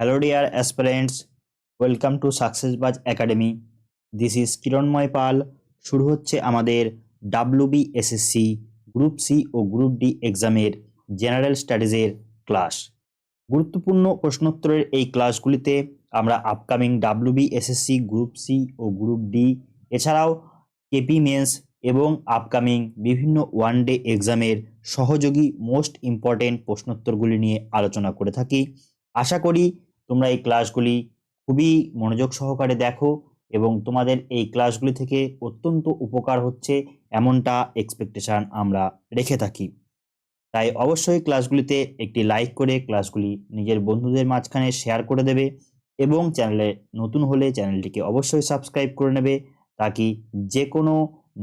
Hello, dear aspirants. Welcome to Success Buzz Academy. This is Kiranmoy পাল। শুরু হচ্ছে আমাদের WBSSC group C ও group D এক্সামের general স্টাডিজের class. গুরুত্বপূর্ণ প্রশ্নোত্তরের এই ক্লাসগুলিতে আমরা আপকামিং WBSSC গ্রুপ সি ও গ্রুপ ডি এছাড়াও কেপি মেন্স এবং আপকামিং বিভিন্ন ওয়ান ডে এক্সামের সহযোগী মোস্ট ইম্পর্টেন্ট প্রশ্নোত্তরগুলি নিয়ে আলোচনা করে থাকি। আশা করি তোমরা এই ক্লাসগুলি খুবই মনোযোগ সহকারে দেখো এবং তোমাদের এই ক্লাসগুলি থেকে অত্যন্ত উপকার হচ্ছে এমনটা এক্সপেকটেশন আমরা রেখে থাকি। তাই অবশ্যই ক্লাসগুলিতে একটি লাইক করে ক্লাসগুলি নিজের বন্ধুদের মাঝখানে শেয়ার করে দেবে এবং চ্যানেলে নতুন হলে চ্যানেলটিকে অবশ্যই সাবস্ক্রাইব করে নেবে, তাকি যে কোনো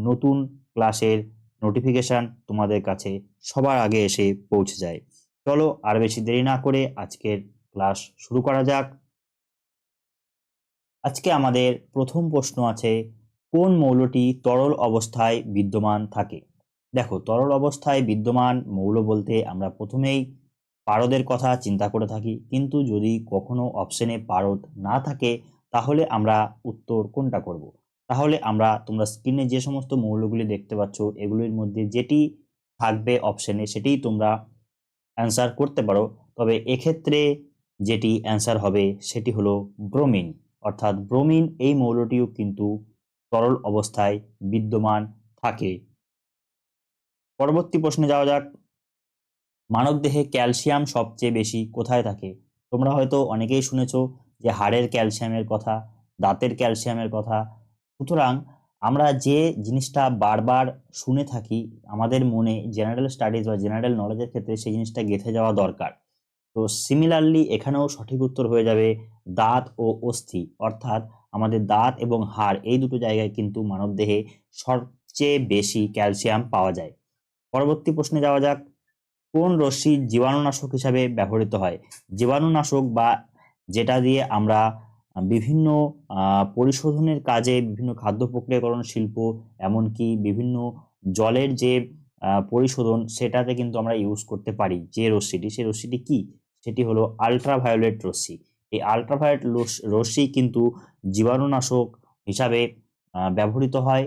নতুন ক্লাসের নোটিফিকেশান তোমাদের কাছে সবার আগে এসে পৌঁছে যায়। চলো আর বেশি দেরি না করে আজকের ক্লাস শুরু করা যাক। আজকে আমাদের প্রথম প্রশ্ন আছে, কোন মৌলটি তরল অবস্থায় বিদ্যমান থাকে? দেখো, তরল অবস্থায় বিদ্যমান মৌল বলতে আমরা প্রথমেই পারদের কথা চিন্তা করে থাকি, কিন্তু যদি কখনো অপশনে পারদ না থাকে তাহলে আমরা উত্তর কোনটা করব? তাহলে আমরা তোমরা স্ক্রিনে যে সমস্ত মৌলগুলি দেখতে পাচ্ছ এগুলির মধ্যে যেটি থাকবে অপশনে সেটিই তোমরা অ্যান্সার করতে পারো। তবে এক্ষেত্রে যেটি অ্যান্সার হবে সেটি হলো ব্রোমিন, অর্থাৎ ব্রোমিন এই মৌলটিও কিন্তু তরল অবস্থায় বিদ্যমান থাকে। পরবর্তী প্রশ্নে যাওয়া যাক। মানবদেহে ক্যালসিয়াম সবচেয়ে বেশি কোথায় থাকে? তোমরা হয়তো অনেকেই শুনেছো যে হাড়ের ক্যালসিয়ামের কথা, দাঁতের ক্যালসিয়ামের কথা। সুতরাং আমরা যে জিনিসটা বারবার শুনে থাকি আমাদের মনে জেনারেল স্টাডিজ বা জেনারেল নলেজের ক্ষেত্রে সেই জিনিসটা গেঁথে যাওয়া দরকার। তো সিমিলারলি এখানেও সঠিক উত্তর হয়ে যাবে দাঁত ও অস্থি, অর্থাৎ আমাদের দাঁত এবং হাড় এই দুটো জায়গায় কিন্তু মানবদেহে সবচেয়ে বেশি ক্যালসিয়াম পাওয়া যায়। পরবর্তী প্রশ্নে যাওয়া যাক। কোন রশ্মি জীবাণুনাশক হিসাবে ব্যবহৃত হয়? জীবাণুনাশক বা যেটা দিয়ে আমরা বিভিন্ন পরিশোধনের কাজে বিভিন্ন খাদ্য প্রক্রিয়াকরণ শিল্প এমনকি বিভিন্ন জলের যে পরিশোধন সেটাতে কিন্তু আমরা ইউজ করতে পারি যে রশ্মিটি, সেই রশ্মিটি কি? সেটি হলো আলট্রাভায়োলেট রশ্মি। এই আলট্রাভায়োলেট রশ্মি কিন্তু জীবাণুনাশক হিসাবে ব্যবহৃত হয়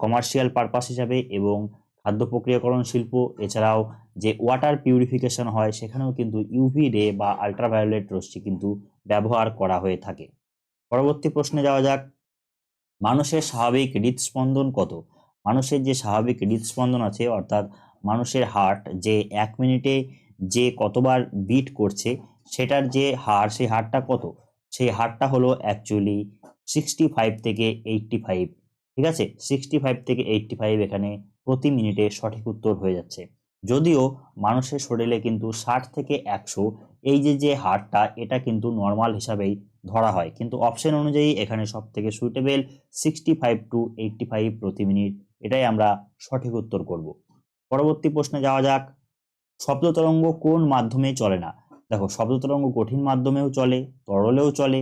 কমার্শিয়াল পারপাস হিসাবে, এবং খাদ্য প্রক্রিয়াকরণ শিল্প এছাড়াও যে ওয়াটার পিউরিফিকেশন হয় সেখানেও কিন্তু ইউভি রে বা আলট্রাভায়োলেট রশ্মি কিন্তু ব্যবহার করা হয়ে থাকে। পরবর্তী প্রশ্নে যাওয়া যাক। মানুষের স্বাভাবিক হৃদস্পন্দন কত? মানুষের যে স্বাভাবিক হৃদস্পন্দন আছে, অর্থাৎ মানুষের হার্ট যে 1 মিনিটে যে কতবার বিট করছে সেটার যে হার, সেই হারটা কত? সেই হারটা হলো অ্যাকচুয়ালি 65 থেকে 85। ঠিক আছে, 65 থেকে 85 এখানে প্রতি মিনিটে সঠিক উত্তর হয়ে যাচ্ছে। যদিও মানুষের শরীরে কিন্তু 60 থেকে 100 এই যে হারটা এটা কিন্তু নর্মাল হিসাবেই ধরা হয়, কিন্তু অপশন অনুযায়ী এখানে সব থেকে সুইটেবল 65 টু 85 প্রতি মিনিট, এটাই আমরা সঠিক উত্তর করব। পরবর্তী প্রশ্নে যাওয়া যাক। শব্দ তরঙ্গ কোন মাধ্যমে চলে না? দেখো, শব্দ তরঙ্গ কঠিন মাধ্যমেও চলে, তরলেও চলে,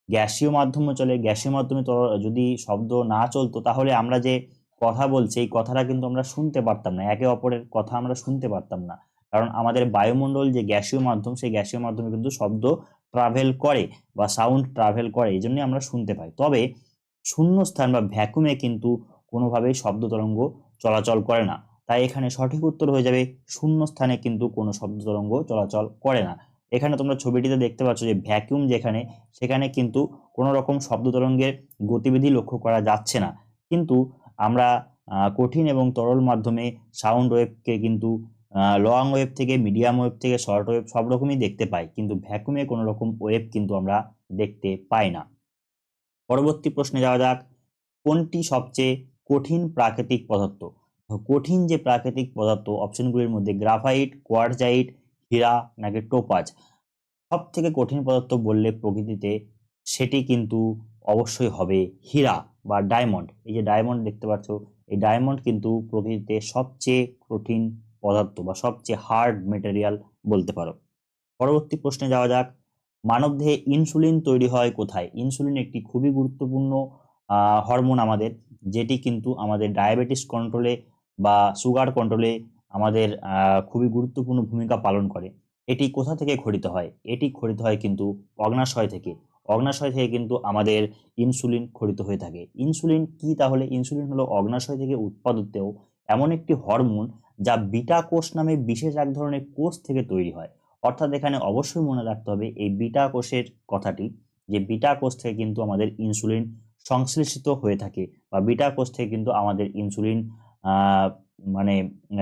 গ্যাসীয় মাধ্যমেও চলে। গ্যাসীয় মাধ্যমে যদি শব্দ না চলতো তাহলে আমরা যে কথা বলছি এই কথাটা কিন্তু আমরা শুনতে পারতাম না, একে অপরের কথা আমরা শুনতে পারতাম না, কারণ আমাদের বায়ুমণ্ডল যে গ্যাসীয় মাধ্যম সেই গ্যাসীয় মাধ্যমে কিন্তু শব্দ ট্রাভেল করে বা সাউন্ড ট্রাভেল করে, এই জন্যই আমরা শুনতে পাই। তবে শূন্যস্থান বা ভ্যাকুমে কিন্তু কোনোভাবেই শব্দ তরঙ্গ চলাচল করে না, তাই এখানে সঠিক উত্তর হয়ে যাবে শূন্য স্থানে কিন্তু কোনো শব্দ তরঙ্গ চলাচল করে না। এখানে তোমরা ছবিটিতে দেখতে পাচ্ছ যে ভ্যাকুয়াম যেখানে, সেখানে কিন্তু কোনো রকম শব্দ তরঙ্গের গতিবিধি লক্ষ্য করা যাচ্ছে না, কিন্তু আমরা কঠিন এবং তরল মাধ্যমে সাউন্ড ওয়েভকে কিন্তু লং ওয়েভ থেকে মিডিয়াম ওয়েভ থেকে শর্ট ওয়েভ সব রকমই দেখতে পাই, কিন্তু ভ্যাকুয়ামে কোনো রকম ওয়েভ কিন্তু আমরা দেখতে পাই না। পরবর্তী প্রশ্নে যাওয়া যাক। কোনটি সবচেয়ে কঠিন প্রাকৃতিক পদার্থ? কঠিন যে প্রাকৃতিক পদার্থ অপশনগুলির মধ্যে গ্রাফাইট, কোয়ার্টজাইট, হীরা নাকি টোপাজ? সব থেকে কঠিন পদার্থ বললে প্রকৃতিতে সেটি কিন্তু অবশ্যই হবে হীরা বা ডায়মন্ড। এই যে ডায়মন্ড দেখতে পাচ্ছ, এই ডায়মন্ড কিন্তু প্রকৃতিতে সবচেয়ে কঠিন পদার্থ বা সবচেয়ে হার্ড মেটেরিয়াল বলতে পারো। পরবর্তী প্রশ্নে যাওয়া যাক। মানবদেহে ইনসুলিন তৈরি হয় কোথায়? ইনসুলিন একটি খুবই গুরুত্বপূর্ণ হরমোন আমাদের, যেটি কিন্তু আমাদের ডায়াবেটিস কন্ট্রোলে বা সুগার কন্ট্রোলে আমাদের খুবই গুরুত্বপূর্ণ ভূমিকা পালন করে। এটি কোথা থেকে ক্ষরিত হয়? এটি ক্ষরিত হয় কিন্তু অগ্নাশয় থেকে। অগ্নাশয় থেকে কিন্তু আমাদের ইনসুলিন ক্ষরিত হয়ে থাকে। ইনসুলিন কি তাহলে? ইনসুলিন হলো অগ্নাশয় থেকে উৎপাদিত এমন একটি হরমোন যা বিটা কোষ নামে বিশেষ এক ধরনের কোষ থেকে তৈরি হয়। অর্থাৎ এখানে অবশ্যই মনে রাখতে হবে এই বিটা কোষের কথাটি, যে বিটা কোষ থেকে কিন্তু আমাদের ইনসুলিন সংশ্লেষিত হয়ে থাকে, বা বিটা কোষ থেকে কিন্তু আমাদের ইনসুলিন মানে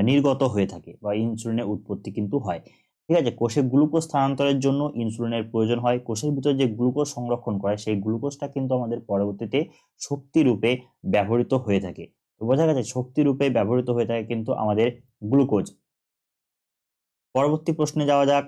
নির্গত হয়ে থাকে, বা ইনসুলিনের উৎপত্তি কিন্তু হয়। ঠিক আছে, কোষে গ্লুকোজ স্থানান্তরের জন্য ইনসুলিনের প্রয়োজন হয়। কোষের ভিতরে যে গ্লুকোজ সংরক্ষণ করে সেই গ্লুকোজটা কিন্তু আমাদের পরবর্তীতে শক্তি রূপে ব্যবহৃত হয়ে থাকে। তো বোঝা গেছে, শক্তি রূপে ব্যবহৃত হয়ে থাকে কিন্তু আমাদের গ্লুকোজ। পরবর্তী প্রশ্নে যাওয়া যাক।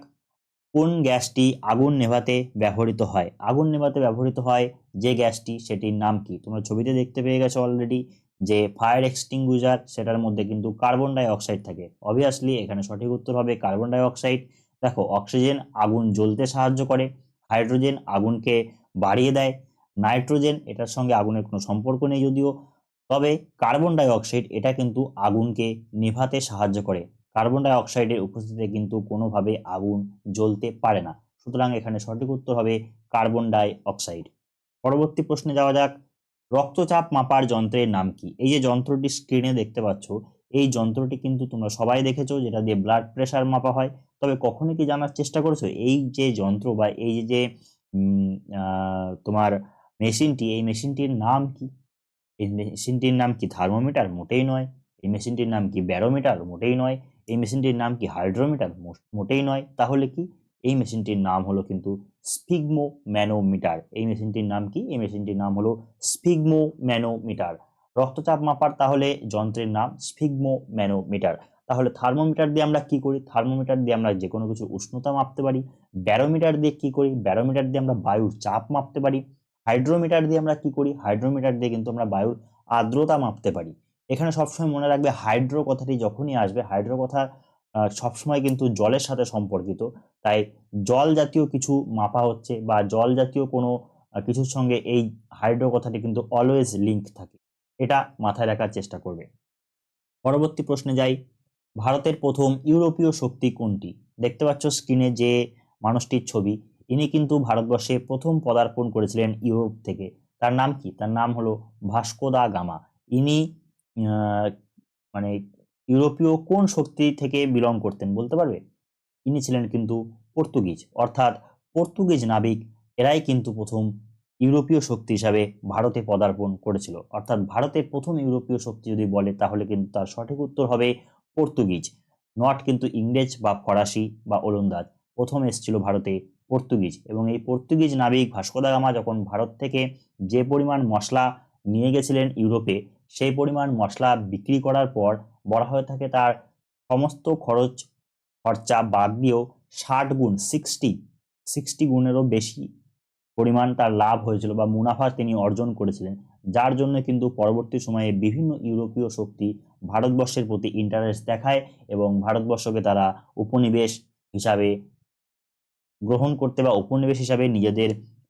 কোন গ্যাসটি আগুন নেভাতে ব্যবহৃত হয়? আগুন নেভাতে ব্যবহৃত হয় যে গ্যাসটি, সেটির নাম কি? তোমরা ছবিতে দেখতে পেয়ে গেছো অলরেডি যে ফায়ার এক্সটিংগুইজার, সেটার মধ্যে কিন্তু কার্বন ডাই অক্সাইড থাকে। অবভিয়াসলি এখানে সঠিক উত্তর হবে কার্বন ডাই অক্সাইড। দেখো, অক্সিজেন আগুন জ্বলতে সাহায্য করে, হাইড্রোজেন আগুনকে বাড়িয়ে দেয়, নাইট্রোজেন এটার সঙ্গে আগুনের কোনো সম্পর্ক নেই যদিও, তবে কার্বন ডাই অক্সাইড এটা কিন্তু আগুনকে নেভাতে সাহায্য করে। কার্বন ডাই অক্সাইডের উপস্থিতিতে কিন্তু কোনোভাবে আগুন জ্বলতে পারে না। সুতরাং এখানে সঠিক উত্তর হবে কার্বন ডাই অক্সাইড। পরবর্তী প্রশ্নে যাওয়া যাক। রক্তচাপ মাপার যন্ত্রের নাম কি? এই যে যন্ত্রটি স্ক্রিনে দেখতে পাচ্ছ, এই যন্ত্রটি কিন্তু তোমরা সবাই দেখেছো, যেটা দিয়ে ব্লাড প্রেশার মাপা হয়। তবে কখনো কি জানার চেষ্টা করেছো এই যে যন্ত্র বা এই যে তোমার মেশিনটি, এই মেশিনটির নাম কি? এই মেশিনটির নাম কি থার্মোমিটার? মোটেই নয়। এই মেশিনটির নাম কি ব্যারোমিটার? মোটেই নয়। এই মেশিনটির নাম কি হাইড্রোমিটার? মোটেই নয়। তাহলে কি? এই মেশিনটির নাম হলো কিন্তু স্ফিগমো ম্যানোমিটার। এই মেশিনটির নাম কি? এই মেশিনটির নাম হলো স্ফিগমো ম্যানোমিটার। রক্তচাপ মাপার তাহলে যন্ত্রের নাম স্ফিগমো ম্যানোমিটার। তাহলে থার্মোমিটার দিয়ে আমরা কি করি? থার্মোমিটার দিয়ে আমরা যে কোনো কিছু উষ্ণতা মাপতে পারি। ব্যারোমিটার দিয়ে কি করি? ব্যারোমিটার দিয়ে আমরা বায়ুর চাপ মাপতে পারি। হাইড্রোমিটার দিয়ে আমরা কি করি? হাইড্রোমিটার দিয়ে কিন্তু আমরা বায়ুর আর্দ্রতা মাপতে পারি। এখানে সবসময় মনে রাখবে, হাইড্রো কথাটি যখনই আসবে, হাইড্রো কথা সবসময় কিন্তু জলের সাথে সম্পর্কিত। তাই জল জাতীয় কিছু মাপা হচ্ছে বা জল জাতীয় কোনো কিছুর সঙ্গে এই হাইড্রো কথাটি কিন্তু অলওয়েজ লিঙ্ক থাকে। এটা মাথায় রাখার চেষ্টা করবে। পরবর্তী প্রশ্নে যাই। ভারতের প্রথম ইউরোপীয় শক্তি কোনটি? দেখতে পাচ্ছ স্ক্রিনে যে মানুষটির ছবি, ইনি কিন্তু ভারতবর্ষে প্রথম পদার্পণ করেছিলেন ইউরোপ থেকে। তার নাম কি? তার নাম হলো ভাস্কো দা গামা। ইনি মানে ইউরোপীয় কোন শক্তি থেকে বিলং করতেন বলতে পারবে? ইনি ছিলেন কিন্তু পর্তুগিজ, অর্থাৎ পর্তুগিজ নাবিক এরাই কিন্তু প্রথম ইউরোপীয় শক্তি হিসাবে ভারতে পদার্পণ করেছিল। অর্থাৎ ভারতের প্রথম ইউরোপীয় শক্তি যদি বলে তাহলে কিন্তু তার সঠিক উত্তর হবে পর্তুগিজ, নট কিন্তু ইংরেজ বা ফরাসি বা ওলন্দাজ। প্রথম এসেছিল ভারতে পর্তুগিজ, এবং এই পর্তুগিজ নাবিক ভাস্কো দা গামা যখন ভারত থেকে যে পরিমাণ মশলা নিয়ে গেছিলেন ইউরোপে, সেই পরিমাণ মশলা বিক্রি করার পর বলা হয়ে থাকে তার সমস্ত খরচা বাদ দিয়েও 60 গুণ, 60 গুণেরও বেশি পরিমাণ তার লাভ হয়েছিল বা মুনাফা তিনি অর্জন করেছিলেন। যার জন্য কিন্তু পরবর্তী সময়ে বিভিন্ন ইউরোপীয় শক্তি ভারতবর্ষের প্রতি ইন্টারেস্ট দেখায় এবং ভারতবর্ষকে তারা উপনিবেশ হিসাবে গ্রহণ করতে বা উপনিবেশ হিসাবে নিজেদের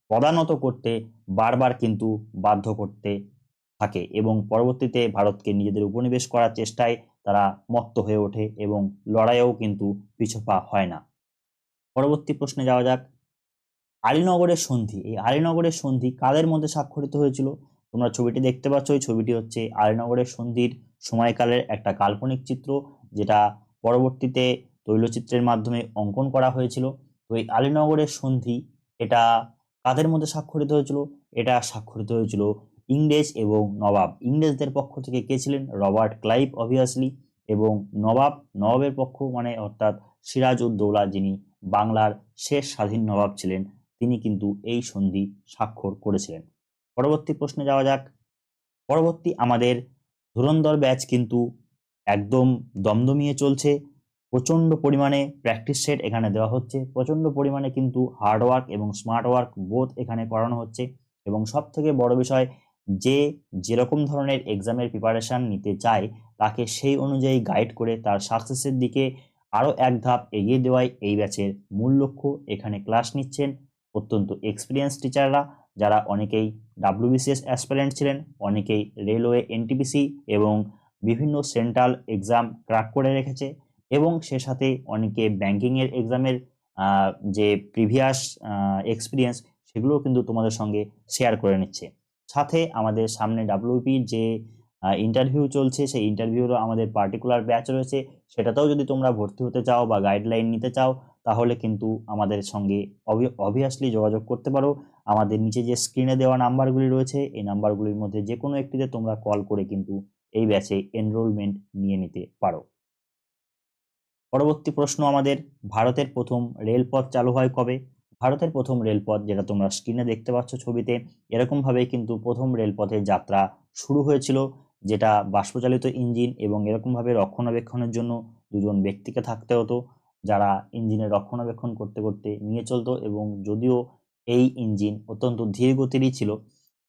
পদানত করতে বারবার কিন্তু বাধ্য করতে থাকে, এবং পরবর্তীতে ভারতকে নিজেদের উপনিবেশ করার চেষ্টায় তারা মত্ত হয়ে ওঠে এবং লড়াইয়েও কিন্তু পিছপা হয় না। পরবর্তী প্রশ্নে যাওয়া যাক। আলীনগরের সন্ধি, এই আলীনগরের সন্ধি কাদের মধ্যে স্বাক্ষরিত হয়েছিল? তোমরা ছবিটি দেখতে পাচ্ছ, এই ছবিটি হচ্ছে আলীনগরের সন্ধির সময়কালের একটা কাল্পনিক চিত্র, যেটা পরবর্তীতে তৈলচিত্রের মাধ্যমে অঙ্কন করা হয়েছিল। তো এই আলীনগরের সন্ধি এটা কাদের মধ্যে স্বাক্ষরিত হয়েছিল? এটা স্বাক্ষরিত হয়েছিল ইংরেজ এবং নবাব। ইংরেজদের পক্ষ থেকে কে ছিলেন? Robert Clive obviously. এবং নবাবের পক্ষ মানে অর্থাৎ সিরাজ উদ দৌলা, যিনি বাংলার শেষ স্বাধীন নবাব ছিলেন, তিনি কিন্তু এই সন্ধি স্বাক্ষর করেছিলেন। পরবর্তী প্রশ্নে যাওয়া যাক। পরবর্তী আমাদের ধুরন্ধর ব্যাচ কিন্তু একদম দমদমিয়ে চলছে। প্রচণ্ড পরিমাণে প্র্যাকটিস সেট এখানে দেওয়া হচ্ছে, প্রচণ্ড পরিমাণে কিন্তু হার্ডওয়ার্ক এবং স্মার্ট ওয়ার্ক বোথ এখানে করানো হচ্ছে। এবং সব থেকে বড় বিষয়, যে যেরকম ধরনের এক্সামের প্রিপারেশান নিতে চায় তাকে সেই অনুযায়ী গাইড করে তার সাকসেসের দিকে আরও এক ধাপ এগিয়ে দেওয়াই এই ব্যাচের মূল লক্ষ্য। এখানে ক্লাস নিচ্ছেন অত্যন্ত এক্সপিরিয়েন্স টিচাররা, যারা অনেকেই ডাব্লিউবিসিএস অ্যাসপিরেন্ট ছিলেন, অনেকেই রেলওয়ে এনটিপিসি এবং বিভিন্ন সেন্ট্রাল এক্সাম ক্র্যাক করে রেখেছে, এবং সে সাথে অনেকে ব্যাংকিংয়ের এক্সামের যে প্রিভিয়াস এক্সপিরিয়েন্স সেগুলোও কিন্তু তোমাদের সঙ্গে শেয়ার করে নিচ্ছে। সাথে আমাদের সামনে ডাব্লিউপির যে ইন্টারভিউ চলছে, সেই ইন্টারভিউরও আমাদের পার্টিকুলার ব্যাচ রয়েছে, সেটাতেও যদি তোমরা ভর্তি হতে চাও বা গাইডলাইন নিতে চাও তাহলে কিন্তু আমাদের সঙ্গে অবভিয়াসলি যোগাযোগ করতে পারো। আমাদের নিচে যে স্ক্রিনে দেওয়া নাম্বারগুলি রয়েছে এই নাম্বারগুলির মধ্যে যে কোনো একটিতে তোমরা কল করে কিন্তু এই ব্যাচে এনরোলমেন্ট নিয়ে নিতে পারো। পরবর্তী প্রশ্ন আমাদের, ভারতের প্রথম রেলপথ চালু হয় কবে? ভারতের প্রথম রেলপথ, যেটা তোমরা স্ক্রিনে দেখতে পাচ্ছ ছবিতে, এরকমভাবেই কিন্তু প্রথম রেলপথের যাত্রা শুরু হয়েছিল, যেটা বাষ্পচালিত ইঞ্জিন এবং এরকমভাবে রক্ষণাবেক্ষণের জন্য দুজন ব্যক্তিকে থাকতে হতো, যারা ইঞ্জিনের রক্ষণাবেক্ষণ করতে করতে নিয়ে চলতো। এবং যদিও এই ইঞ্জিন অত্যন্ত ধীর গতিরই ছিল,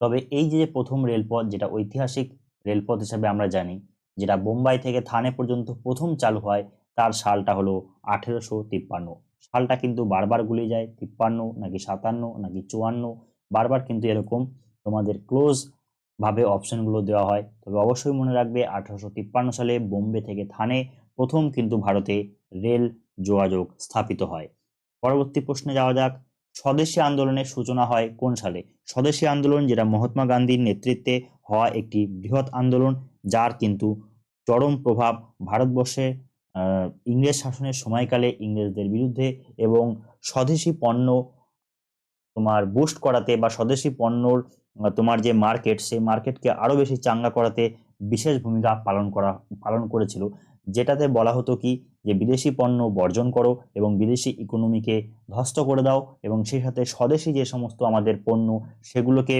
তবে এই যে প্রথম রেলপথ, যেটা ঐতিহাসিক রেলপথ হিসাবে আমরা জানি, যেটা বোম্বাই থেকে থানে পর্যন্ত প্রথম চালু হয়, তার সালটা হলো 1853। সালটা কিন্তু বারবার গুলিয়ে যায়, 53 নাকি 57 নাকি 54, বারবার কিন্তু এরকম তোমাদের ক্লোজ ভাবে অপশনগুলো দেওয়া হয়। তবে অবশ্যই মনে রাখবে 1853 সালে বোম্বে থেকে থানে প্রথম কিন্তু ভারতে রেল যোগাযোগ স্থাপিত হয়। পরবর্তী প্রশ্নে যাওয়া যাক, স্বদেশী আন্দোলনের সূচনা হয় কোন সালে? স্বদেশী আন্দোলন, যেটা মহাত্মা গান্ধীর নেতৃত্বে হওয়া একটি বৃহৎ আন্দোলন, যার কিন্তু চরম প্রভাব ভারতবর্ষে ইংরেজ শাসনের সময়কালে ইংরেজদের বিরুদ্ধে এবং স্বদেশী পণ্য তোমার বুস্ট করাতে বা স্বদেশী পণ্যর তোমার যে মার্কেট, সেই মার্কেটকে আরো বেশি চাঙ্গা করাতে বিশেষ ভূমিকা পালন করেছিল। যেটাতে বলা হতো কি, যে বিদেশি পণ্য বর্জন করো এবং বিদেশি ইকোনমিকে ধ্বস্ত করে দাও, এবং সেই সাথে স্বদেশী যে সমস্ত আমাদের পণ্য সেগুলোকে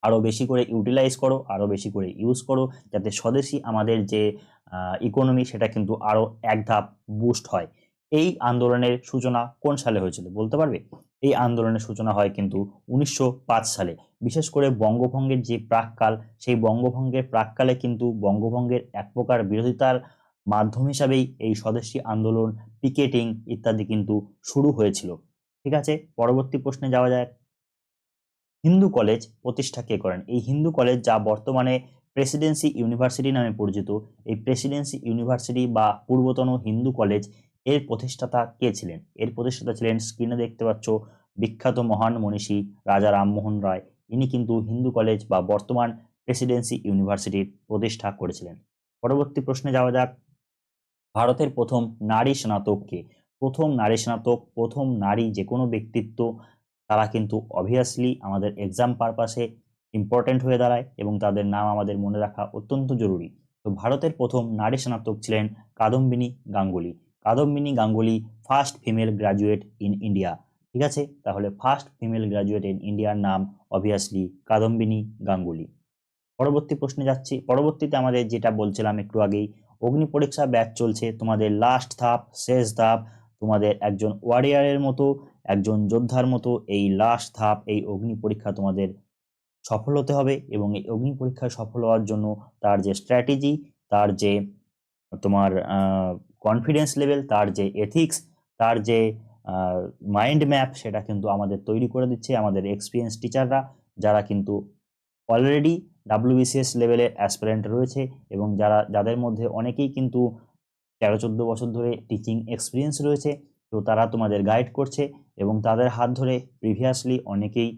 আরো বেশি করে ইউটিলাইজ করো, আরো বেশি করে ইউজ করো, যাতে স্বদেশী আমাদের যে ইকোনমি সেটা কিন্তু আরো এক ধাপ বুস্ট হয়। এই আন্দোলনের সূচনা কোন সালে হয়েছিল বলতে পারবে? এই আন্দোলনের সূচনা হয় কিন্তু 1905 সালে। বিশেষ করে বঙ্গভঙ্গের যে প্রাক্কাল, সেই বঙ্গভঙ্গের প্রাক্কালে কিন্তু বঙ্গভঙ্গের এক প্রকার বিরোধিতার মাধ্যম হিসাবেই এই স্বদেশী আন্দোলন, পিকেটিং ইত্যাদি কিন্তু শুরু হয়েছিল। ঠিক আছে, পরবর্তী প্রশ্নে যাওয়া যায়। হিন্দু কলেজ প্রতিষ্ঠা কে করেন? এই হিন্দু কলেজ, যা বর্তমানে প্রেসিডেন্সি ইউনিভার্সিটি নামে পরিচিত, এই প্রেসিডেন্সি ইউনিভার্সিটি বা পূর্বতন হিন্দু কলেজ, এর প্রতিষ্ঠাতা কে ছিলেন? এর প্রতিষ্ঠাতা ছিলেন, স্ক্রিনে দেখতে পাচ্ছ, বিখ্যাত মহান মনীষী রাজা রামমোহন রায়। ইনি কিন্তু হিন্দু কলেজ বা বর্তমান প্রেসিডেন্সি ইউনিভার্সিটির প্রতিষ্ঠা করেছিলেন। পরবর্তী প্রশ্নে যাওয়া যাক, ভারতের প্রথম নারী স্নাতক কে? প্রথম নারী স্নাতক, প্রথম নারী যে কোনো ব্যক্তিত্ব, তারা কিন্তু অবভিয়াসলি আমাদের এক্সাম পারপাসে ইম্পর্টেন্ট হয়ে দাঁড়ায় এবং তাদের নাম আমাদের মনে রাখা অত্যন্ত জরুরি। তো ভারতের প্রথম নারী স্নাতক ছিলেন Kadambini Ganguly. Kadambini Ganguly first female graduate in India. ঠিক আছে, তাহলে ফার্স্ট ফিমেল গ্রাজুয়েট ইন ইন্ডিয়ার নাম অবভিয়াসলি কাদম্বিনী গাঙ্গুলি। পরবর্তী প্রশ্নে যাচ্ছি। পরবর্তীতে আমাদের যেটা বলছিলাম একটু আগেই, অগ্নি পরীক্ষা ব্যাচ চলছে, তোমাদের লাস্ট ধাপ, শেষ ধাপ, তোমাদের একজন ওয়ারিয়ারের মতো, একজন যোদ্ধার মতো এই লাস্ট ধাপ, এই অগ্নি পরীক্ষা তোমাদের সফল হতে হবে। এবং এই অগ্নি পরীক্ষায় সফল হওয়ার জন্য তার যে স্ট্র্যাটেজি, তার যে তোমার কনফিডেন্স লেভেল, তার যে এথিক্স, তার যে মাইন্ড ম্যাপ, সেটা কিন্তু আমাদের তৈরি করে দিচ্ছে আমাদের এক্সপিরিয়েন্স টিচাররা, যারা কিন্তু অলরেডি ডাব্লিউবিসিএস লেভেলের অ্যাসপিরেন্ট রয়েছে এবং যাদের মধ্যে অনেকেই কিন্তু 13-14 বছর ধরে টিচিং এক্সপিরিয়েন্স রয়েছে। তো তারা তোমাদের গাইড করছে এবং তাদের হাত ধরে প্রিভিয়াসলি অনেকেই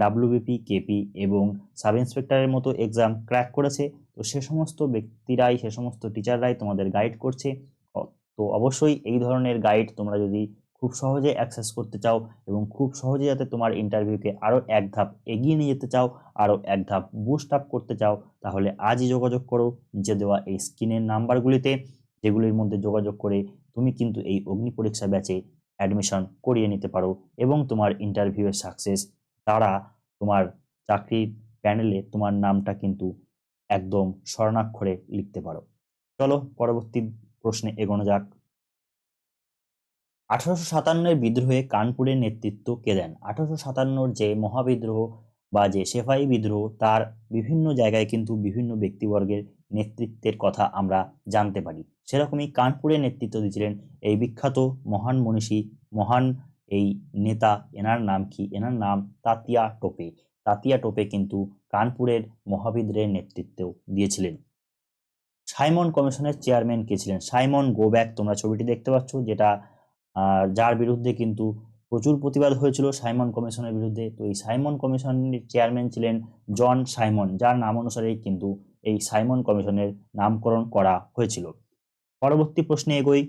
ডাব্লিউবিপি, কেপি এবং সাব ইন্সপেক্টরের মতো এক্সাম ক্র্যাক করেছে। তো সে সমস্ত ব্যক্তিরাই, সে সমস্ত টিচাররাই তোমাদের গাইড করছে। তো অবশ্যই এই ধরনের গাইড তোমরা যদি খুব সহজে অ্যাক্সেস করতে চাও এবং খুব সহজে যাতে তোমার ইন্টারভিউকে আরও এক ধাপ এগিয়ে নিয়ে যেতে চাও, আরও এক ধাপ বুস্ট আপ করতে চাও, তাহলে আজই যোগাযোগ করো নিচে দেওয়া এই স্ক্রিনের নাম্বারগুলিতে, যেগুলির মধ্যে যোগাযোগ করে তুমি কিন্তু এই অগ্নি পরীক্ষা ব্যাচে অ্যাডমিশন করিয়ে নিতে পারো এবং তোমার ইন্টারভিউয়ের সাকসেস তারা তোমার চাকরির প্যানেলে তোমার নামটা কিন্তু একদম স্বর্ণাক্ষরে লিখতে পারো। চলো পরবর্তী প্রশ্নে এগোনো যাক। 1857 বিদ্রোহে কানপুরের নেতৃত্ব কে দেন? 1857 যে মহাবিদ্রোহ বা যে সেফাই বিদ্রোহ, তার বিভিন্ন জায়গায় কিন্তু বিভিন্ন ব্যক্তিবর্গের নেতৃত্বের কথা আমরা জানতে পারি। সেরকমই কানপুরের নেতৃত্ব দিয়েছিলেন এই বিখ্যাত মহান মনীষী, মহান এই নেতা। এনার নাম কি? এনার নাম তাতিয়া টোপে। তাতিয়া টোপে কিন্তু কানপুরের মহাবিদ্রোহের নেতৃত্ব দিয়েছিলেন। সাইমন কমিশনের চেয়ারম্যান কে ছিলেন? সাইমন গো ব্যাক, তোমরা ছবিটি দেখতে পাচ্ছ, যেটা আর যার বিরুদ্ধে কিন্তু প্রচুর প্রতিবাদ হয়েছিল সাইমন কমিশনের বিরুদ্ধে। তো এই সাইমন কমিশনের চেয়ারম্যান ছিলেন জন সাইমন, যার নাম অনুসারেই কিন্তু এই সাইমন কমিশনের নামকরণ করা হয়েছিল। পরবর্তী প্রশ্নে এগোই।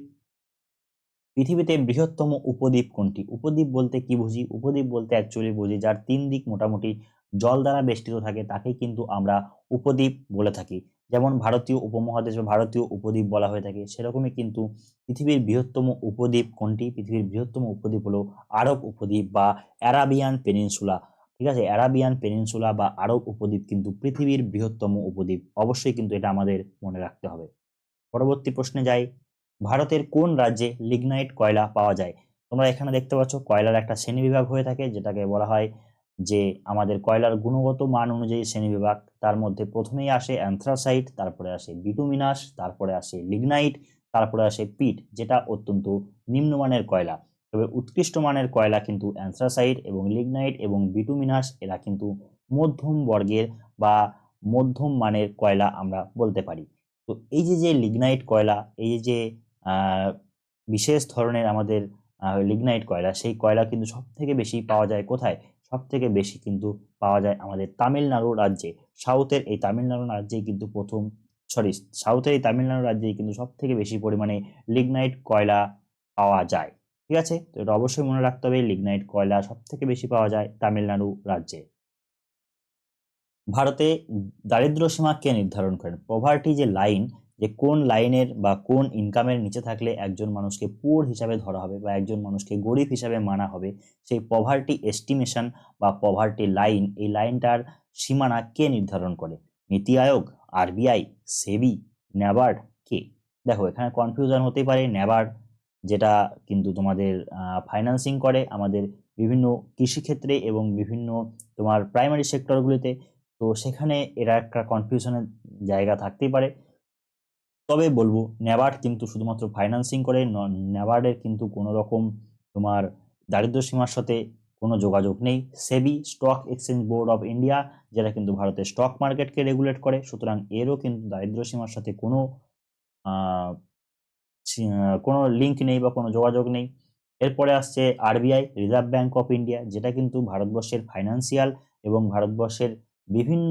পৃথিবীতে বৃহত্তম উপদ্বীপ কোনটি? উপদ্বীপ বলতে কি বুঝি? উপদ্বীপ বলতে অ্যাকচুয়ালি বুঝি যার 3 দিক মোটামুটি জল দ্বারা বেষ্টিত থাকে তাকেই কিন্তু আমরা উপদ্বীপ বলে থাকি। যেমন ভারতীয় উপমহাদেশ বা ভারতীয় উপদ্বীপ বলা হয়ে থাকে, সেরকমই কিন্তু পৃথিবীর বৃহত্তম উপদ্বীপ কোনটি? পৃথিবীর বৃহত্তম উপদ্বীপ হলো আরব উপদ্বীপ বা অ্যারাবিয়ান পেনিনসুলা। ঠিক আছে, অ্যারাবিয়ান পেনিনসুলা বা আরব উপদ্বীপ কিন্তু পৃথিবীর বৃহত্তম উপদ্বীপ। অবশ্যই কিন্তু এটা আমাদের মনে রাখতে হবে। পরবর্তী প্রশ্নে যাই। ভারতের কোন রাজ্যে লিগনাইট কয়লা পাওয়া যায়? তোমরা এখানে দেখতে পাচ্ছ কয়লার একটা শ্রেণীবিভাগ হয়ে থাকে, যেটাকে বলা হয় যে আমাদের কয়লার গুণগত মান অনুযায়ী শ্রেণীবিভাগ। তার মধ্যে প্রথমেই আসে অ্যান্থ্রাসাইট, তারপরে আসে বিটুমিনাস, তারপরে আসে লিগনাইট, তারপরে আসে পিট, যেটা অত্যন্ত নিম্নমানের কয়লা। তবে উৎকৃষ্ট মানের কয়লা কিন্তু অ্যান্থ্রাসাইট এবং লিগনাইট এবং বিটুমিনাস, এরা কিন্তু মধ্যম বর্গের বা মধ্যম মানের কয়লা আমরা বলতে পারি। তো এই যে যে লিগনাইট কয়লা, এই যে বিশেষ ধরনের আমাদের লিগনাইট কয়লা, সেই কয়লা কিন্তু সব থেকে বেশি পাওয়া যায় কোথায়? সব থেকে বেশি কিন্তু পাওয়া যায় আমাদের তামিলনাড়ু রাজ্যে। সাউথের এই তামিলনাড়ু রাজ্যেই কিন্তু সাউথের এই তামিলনাড়ু রাজ্যেই কিন্তু সব থেকে বেশি পরিমাণে লিগনাইট কয়লা পাওয়া যায়। ঠিক আছে, তো এটা অবশ্যই মনে রাখতে হবে, লিগনাইট কয়লা সব থেকে বেশি পাওয়া যায় তামিলনাড়ু রাজ্যে। ভারতে দারিদ্র্য সীমা কে নির্ধারণ করেন? পভার্টি যে লাইন, যে কোন লাইনের বা কোন ইনকামের নিচে থাকলে একজন মানুষকে পুয়ার হিসাবে ধরা হবে বা একজন মানুষকে গরিব হিসাবে মানা হবে, সেই পভার্টি এস্টিমেশন বা পভার্টি লাইন, এই লাইনটার সীমানা কে নির্ধারণ করে? নীতি আয়োগ, আরবিআই, সেবি, ন্যাবার্ড, কে? দেখো এখানে কনফিউশন হতেই পারে। ন্যাবার্ড, যেটা কিন্তু তোমাদের ফাইন্যান্সিং করে আমাদের বিভিন্ন কৃষিক্ষেত্রে এবং বিভিন্ন তোমার প্রাইমারি সেক্টরগুলিতে, তো সেখানে এরা একটা কনফিউশনের জায়গা থাকতেই পারে। তবে বলবো ন্যাবার্ড কিন্তু শুধুমাত্র ফাইন্যান্সিং করে, ন্যাবার্ডের কিন্তু কোনো রকম তোমার দারিদ্র্য সীমার সাথে কোনো যোগাযোগ নেই। SEBI, stock exchange board of India, যেটা কিন্তু ভারতের স্টক মার্কেটকে রেগুলেট করে, সুতরাং এরও কিন্তু দারিদ্র্য সীমার সাথে কোনো লিঙ্ক নেই বা কোনো যোগাযোগ নেই। এরপরে আসছে RBI, reserve bank of India, যেটা কিন্তু ভারতবর্ষের ফাইন্যান্সিয়াল এবং ভারতবর্ষের বিভিন্ন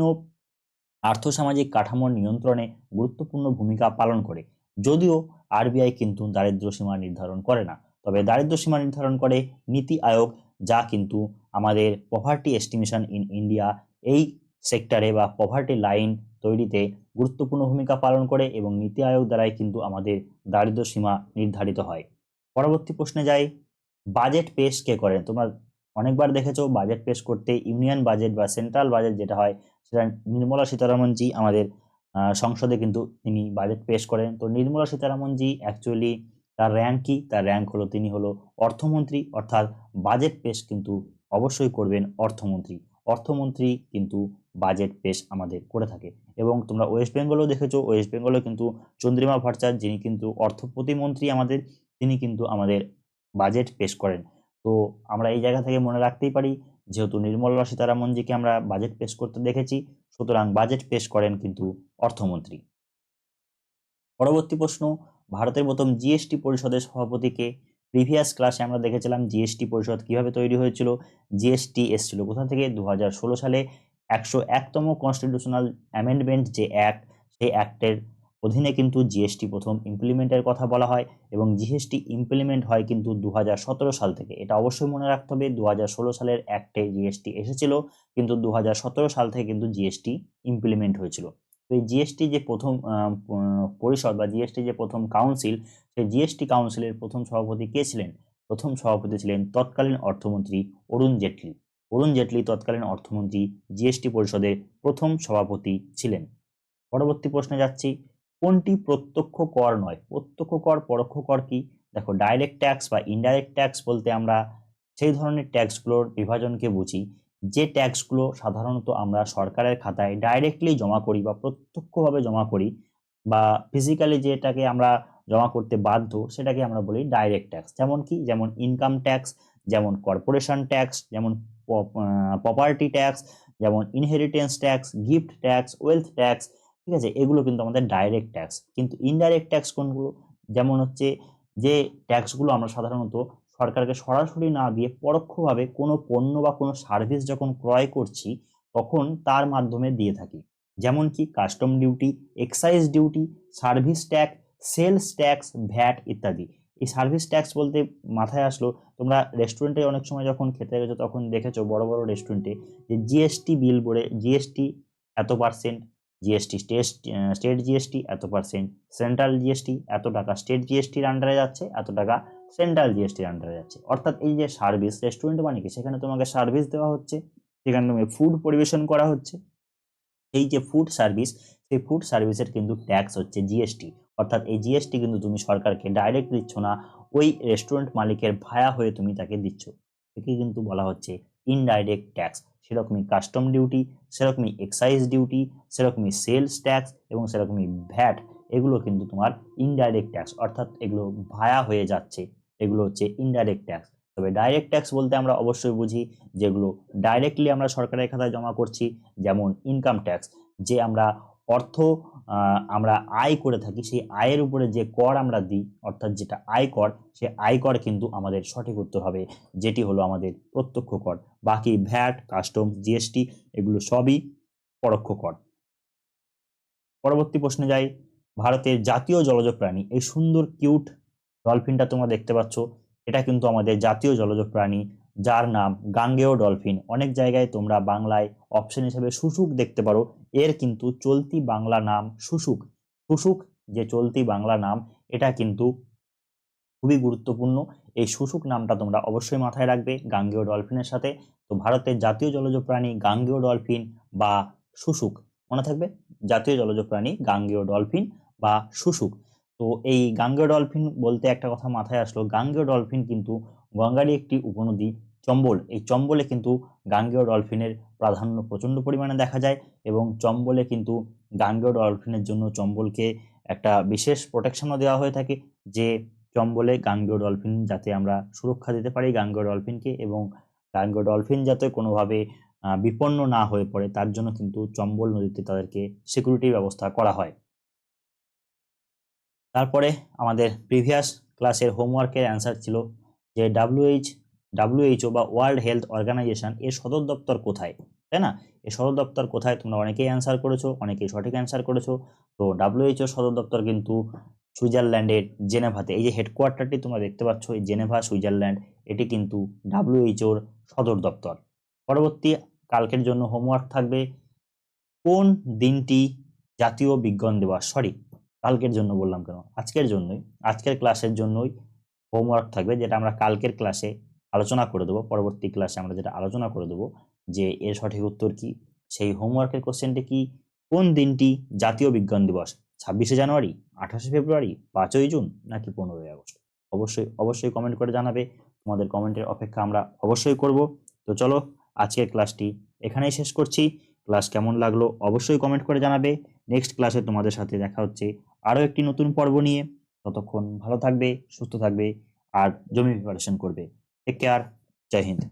আর্থসামাজিক কাঠামোর নিয়ন্ত্রণে গুরুত্বপূর্ণ ভূমিকা পালন করে। যদিও আরবিআই কিন্তু দারিদ্র্য সীমা নির্ধারণ করে না, তবে দারিদ্র্য সীমা নির্ধারণ করে নীতি আয়োগ, যা কিন্তু আমাদের পভার্টি এস্টিমেশন ইন ইন্ডিয়া এই সেক্টরে বা পভার্টি লাইন তৈরিতে গুরুত্বপূর্ণ ভূমিকা পালন করে, এবং নীতি আয়োগ দ্বারাই কিন্তু আমাদের দারিদ্র্য সীমা নির্ধারিত হয়। পরবর্তী প্রশ্নে যাই। বাজেট পেশ কে করেন? তোমরা অনেকবার দেখেছো বাজেট পেশ করতে ইউনিয়ন বাজেট বা সেন্ট্রাল বাজেট যেটা হয়, সেটা নির্মলা সীতারামন জি আমাদের সংসদে কিন্তু তিনি বাজেট পেশ করেন। তো নির্মলা সীতারামন জি অ্যাকচুয়ালি তার র্যাঙ্ক কি? তার র্যাঙ্ক হলো তিনি হলো অর্থমন্ত্রী, অর্থাৎ বাজেট পেশ কিন্তু অবশ্যই করবেন অর্থমন্ত্রী। অর্থমন্ত্রী কিন্তু বাজেট পেশ আমাদের করে থাকে। এবং তোমরা ওয়েস্ট বেঙ্গলেও দেখেছো, ওয়েস্ট বেঙ্গলেও কিন্তু চন্দ্রিমা ভট্টাচার্য, যিনি কিন্তু অর্থ প্রতিমন্ত্রী আমাদের, তিনি কিন্তু আমাদের বাজেট পেশ করেন। তো আমরা এই জায়গা থেকে মনে রাখতেই পারি, যেহেতু নির্মলা সীতারামনজিকে আমরা বাজেট পেশ করতে দেখেছি, সুতরাং বাজেট পেশ করেন কিন্তু অর্থমন্ত্রী। পরবর্তী প্রশ্ন। ভারতের প্রথম জিএসটি পরিষদের সভাপতিকে? প্রিভিয়াস ক্লাসে আমরা দেখেছিলাম জিএসটি পরিষদ কিভাবে তৈরি হয়েছিল। জিএসটি এসেছিল কোথা থেকে? 2016 সালে 101তম কনস্টিটিউশনাল অ্যামেন্ডমেন্ট যে অ্যাক্ট, সেই অ্যাক্টের অধীনে কিন্তু জিএসটি প্রথম ইমপ্লিমেন্টের কথা বলা হয়, এবং জিএসটি ইমপ্লিমেন্ট হয় কিন্তু 2017 সাল থেকে। এটা অবশ্যই মনে রাখতে হবে, 2016 সালের অ্যাক্টে জিএসটি এসেছিল, কিন্তু 2017 সাল থেকে কিন্তু জিএসটি ইমপ্লিমেন্ট হয়েছিল। তো এই জিএসটি যে প্রথম পরিষদ বা জিএসটি যে প্রথম কাউন্সিল, সেই জিএসটি কাউন্সিলের প্রথম সভাপতি কে ছিলেন? প্রথম সভাপতি ছিলেন তৎকালীন অর্থমন্ত্রী অরুণ জেটলি। অরুণ জেটলি তৎকালীন অর্থমন্ত্রী জিএসটি পরিষদের প্রথম সভাপতি ছিলেন। পরবর্তী প্রশ্নে যাচ্ছি। কোনটি প্রত্যক্ষ কর নয়? প্রত্যক্ষ কর, পরোক্ষ কর কি? দেখো ডাইরেক্ট ট্যাক্স বা ইনডাইরেক্ট ট্যাক্স বলতে আমরা সেই ধরনের ট্যাক্সগুলোর বিভাজনকে বুঝি যে ট্যাক্সগুলো সাধারণত আমরা সরকারের খাতায় ডাইরেক্টলি জমা করি বা প্রত্যক্ষভাবে জমা করি, বা ফিজিক্যালি যেটাকে আমরা জমা করতে বাধ্য, সেটাকে আমরা বলি ডাইরেক্ট ট্যাক্স। যেমন কি? যেমন ইনকাম ট্যাক্স, যেমন কর্পোরেশন ট্যাক্স, যেমন প্রপার্টি ট্যাক্স, যেমন inheritance tax, gift tax, wealth tax. ঠিক আছে, এগুলো কিন্তু আমাদের ডাইরেক্ট ট্যাক্স। কিন্তু ইনডাইরেক্ট ট্যাক্স কোনগুলো? যেমন হচ্ছে যে ট্যাক্সগুলো আমরা সাধারণত সরকারকে সরাসরি না দিয়ে পরোক্ষভাবে কোনো পণ্য বা কোনো সার্ভিস যখন ক্রয় করছি তখন তার মাধ্যমে দিয়ে থাকি। যেমন কি custom duty, excise duty, service tax, sales tax, VAT ইত্যাদি। এই সার্ভিস ট্যাক্স বলতে মাথায় আসলো, তোমরা রেস্টুরেন্টে অনেক সময় যখন খেতে গেছো তখন দেখেছো বড় বড় রেস্টুরেন্টে যে জিএসটি বিল বলে, জিএসটি এত পার্সেন্ট, জিএসটি স্টেট জিএসটি এত পার্সেন্ট, সেন্ট্রাল জিএসটি এত টাকা স্টেট জিএসটির আন্ডারে যাচ্ছে, এত টাকা সেন্ট্রাল জিএসটির আন্ডারে যাচ্ছে। অর্থাৎ এই যে সার্ভিস, রেস্টুরেন্ট মানে কি, সেখানে তোমাকে সার্ভিস দেওয়া হচ্ছে, সেখানে তোমাকে ফুড পরিবেশন করা হচ্ছে। এই যে ফুড সার্ভিস, সেই ফুড সার্ভিসের কিন্তু ট্যাক্স হচ্ছে জিএসটি। অর্থাৎ এই জিএসটি কিন্তু তুমি সরকারকে ডাইরেক্ট দিচ্ছ না, ওই রেস্টুরেন্ট মালিকের ভায়া হয়ে তুমি তাকে দিচ্ছ, একে কিন্তু বলা হচ্ছে ইনডাইরেক্ট ট্যাক্স। সেরকমই কাস্টম ডিউটি, সেরকমই এক্সাইজ ডিউটি, সেরকমই সেলস ট্যাক্স এবং সেরকমই ভ্যাট, এগুলো কিন্তু তোমার ইনডাইরেক্ট ট্যাক্স, অর্থাৎ এগুলো ভায়া হয়ে যাচ্ছে, এগুলো হচ্ছে ইনডাইরেক্ট ট্যাক্স। তবে ডাইরেক্ট ট্যাক্স বলতে আমরা অবশ্যই বুঝি যেগুলো ডাইরেক্টলি আমরা সরকারের খাতায় জমা করছি, যেমন ইনকাম ট্যাক্স, যে আমরা অর্থ আমরা আয় করে থাকি, সেই আয়ের উপরে যে কর আমরা দিই, অর্থাৎ যেটা আয়কর, সে আয়কর কিন্তু আমাদের সঠিক উত্তর হবে, যেটি হলো আমাদের প্রত্যক্ষ কর। বাকি ভ্যাট, কাস্টম, জিএসটি এগুলো সবই পরোক্ষ কর। পরবর্তী প্রশ্নে যাই। ভারতের জাতীয় জলজ প্রাণী, এই সুন্দর কিউট ডলফিনটা তোমরা দেখতে পাচ্ছ, এটা কিন্তু আমাদের জাতীয় জলজ প্রাণী, যার নাম গাঙ্গেয় ডলফিন। অনেক জায়গায় তোমরা বাংলায় অপশন হিসেবে শুশুক দেখতে পারো, এর কিন্তু চলতি বাংলা নাম শুশুক। শুশুক যে চলতি বাংলা নাম, এটা কিন্তু খুবই গুরুত্বপূর্ণ। এই শুশুক নামটা তোমরা অবশ্যই মাথায় রাখবে গাঙ্গেয় ডলফিনের সাথে। তো ভারতের জাতীয় জলজ প্রাণী গাঙ্গেয় ডলফিন বা শুশুক, মনে থাকবে, জাতীয় জলজ প্রাণী গাঙ্গেয় ডলফিন বা শুশুক। তো এই গাঙ্গেয় ডলফিন বলতে একটা কথা মাথায় আসলো, গাঙ্গেয় ডলফিন কিন্তু গঙ্গারই একটি উপনদী চম্বল, এই চম্বলে কিন্তু গাঙ্গেয় ডলফিনের প্রাধান্য প্রচন্ড পরিমাণে দেখা যায়, এবং চম্বলে কিন্তু গাঙ্গেয় ডলফিনের জন্য চম্বলকে একটা বিশেষ প্রোটেকশনও দেওয়া হয়ে থাকে, যে চম্বলে গাঙ্গেয় ডলফিন যাতে আমরা সুরক্ষা দিতে পারি গাঙ্গেয় ডলফিনকে, এবং গাঙ্গেয় ডলফিন যাতে কোনোভাবে বিপন্ন না হয়ে পড়ে তার জন্য কিন্তু চম্বল নদীতে তাদেরকে সিকিউরিটি ব্যবস্থা করা হয়। তারপরে আমাদের প্রিভিয়াস ক্লাসের হোমওয়ার্কের অ্যান্সার ছিল যে ডাব্লিউএইচও বা ওয়ার্ল্ড হেলথ অর্গানাইজেশন এর সদর দপ্তর কোথায়, তাই না? এই সদর দপ্তর কোথায় তোমরা অনেকেই অ্যান্সার করেছো, অনেকেই সঠিক অ্যান্সার করেছো। তো ডাব্লিউএইচও সদর দপ্তর কিন্তু সুইজারল্যান্ডের জেনেভাতে। এই যে হেডকোয়ার্টারটি তোমরা দেখতে পাচ্ছ, এই জেনেভা সুইজারল্যান্ড, এটি কিন্তু ডাব্লিউএইচওর সদর দপ্তর। পরবর্তী কালকের জন্য হোমওয়ার্ক থাকবে, কোন দিনটি জাতীয় বিজ্ঞান দিবস, সরি কালকের জন্য বললাম কেন, আজকের জন্যই, আজকের ক্লাসের জন্যই হোমওয়ার্ক থাকবে, যেটা আমরা কালকের ক্লাসে আলোচনা করে দেবো। পরবর্তী ক্লাসে আমরা যেটা আলোচনা করে দেবো যে এর সঠিক উত্তর কি। সেই হোমওয়ার্কের কোশ্চেনটি কি, কোন দিনটি জাতীয় বিজ্ঞান দিবস, 26শে জানুয়ারি, 28শে ফেব্রুয়ারি, 5ই জুন নাকি 15ই আগস্ট? অবশ্যই অবশ্যই কমেন্ট করে জানাবে, তোমাদের কমেন্টের অপেক্ষা আমরা অবশ্যই করব। তো চলো আজকের ক্লাসটি এখানেই শেষ করছি। ক্লাস কেমন লাগলো অবশ্যই কমেন্ট করে জানাবে। নেক্সট ক্লাসে তোমাদের সাথে দেখা হচ্ছে আরও একটি নতুন পর্ব নিয়ে। ততক্ষণ ভালো থাকবে, সুস্থ থাকবে, আর জমি প্রিপারেশন করবে। টেক কেয়ার, জয় হিন্দ।